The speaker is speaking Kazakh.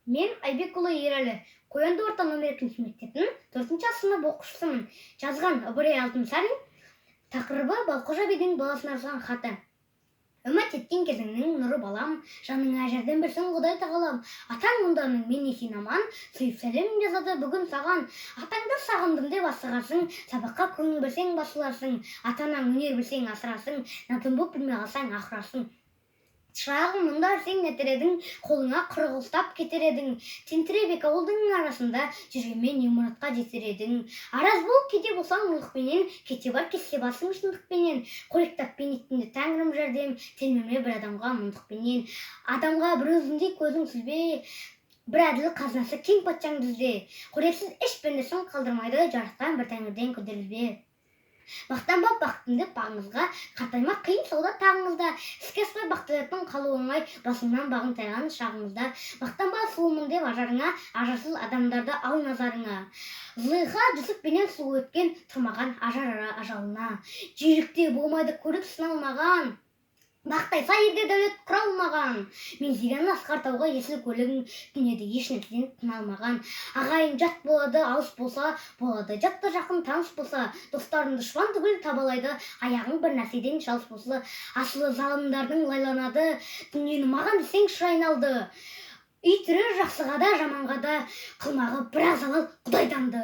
Мен Айбекұлы Ерәлі, Қоянды орта номер 2 мектептің 4 сынып оқушысымын. Жазған Ыбырай Алтынсарин. Тақырыбы Балқожа бидің баласына жазған хаты. Үміт еткен кезіңнің нұры балам, жаныңа жәрдем берсін Құдай тағалам. Атаң мұнданың мен есен аман, сыйып сәлем жазады бүгін саған. Атаңды сағындым деп асығасың, сабаққа көңіл берсең басыласың. Атанаң өнер білсең асырасың, надым боп білмей қалсаң ақырасың. Шырағым мұнда сен нетер едің, қолыңа құрық ұстап кетер едің. Тентіреп ауылдың арасында жүргенмен не мұратқа жетер едің. Араз бол кейде болсаң ұлықпенен, кете бар кетсе басың шындықпенен. Қоректаппен еттіңді тәңірім жәрдем, телмеме бір адамға мұндықпенен. Адамға бір өзіңдей көзің сүзбе, бір әділ қазынасы кең патшаң дүзде. Қорексіз еш пендесін қалдырмайды, жаратқан бір тәңірден күдірізбе. Мақтанбап бақытыңды бағыңызға, қатаймақ қиын сауда тағыңызда. Іске аспай бақтылардың қалу оңай, басыңнан бағың тайған шағыңызда. Мақтанба сұлумын деп ажарыңа, ажарсыз адамдарды ал назарыңа. Зылиха Жүсіппенен сұлу өткен, тұрмаған ажар ажалына. Жүйрікте болмайды көріп сыналмаған, бақтайса ерге дәулет құра алмаған. Мен зиганын асқар тауға есіл көлігің, дүниеде еш нәрседен тыналмаған. Ағайын жат болады, алыс болса болады, жатты жақын таныс болса. Достарын дұшпан түгіл табалайды, аяғың бір нәрседен шалыс болса. Асылы залымдардың лайланады, дүниені маған десең шыр айналды. Үй түрі жақсыға да жаманға да, қылмағы біраз алал Құдайданды.